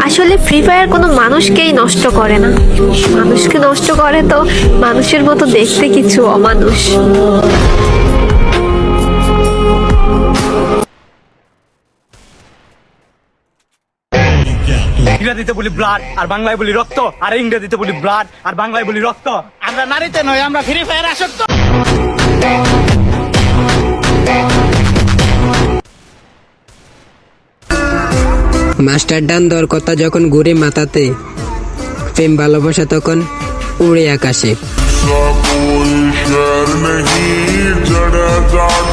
আসলে free fire কোনো মানুষকেই নষ্ট করে না, মানুষকে নষ্ট করে তো মানুষের মতো দেখতে কিছু অমানুষ। ইংরেজিতে বলি ব্লাড আর বাংলায় বলি রক্ত, আর ইংরেজিতে বলি ব্লাড আর বাংলায় বলি রক্ত। আমরা নারীতে নয়, আমরা ফ্রি ফায়ার আসক্ত। মাস্টার ডান দেওয়ার কথা যখন ঘুরে মাথাতে, প্রেম ভালোবাসা তখন উড়ে আকাশে। कोई शहर नहीं जड़ा जाट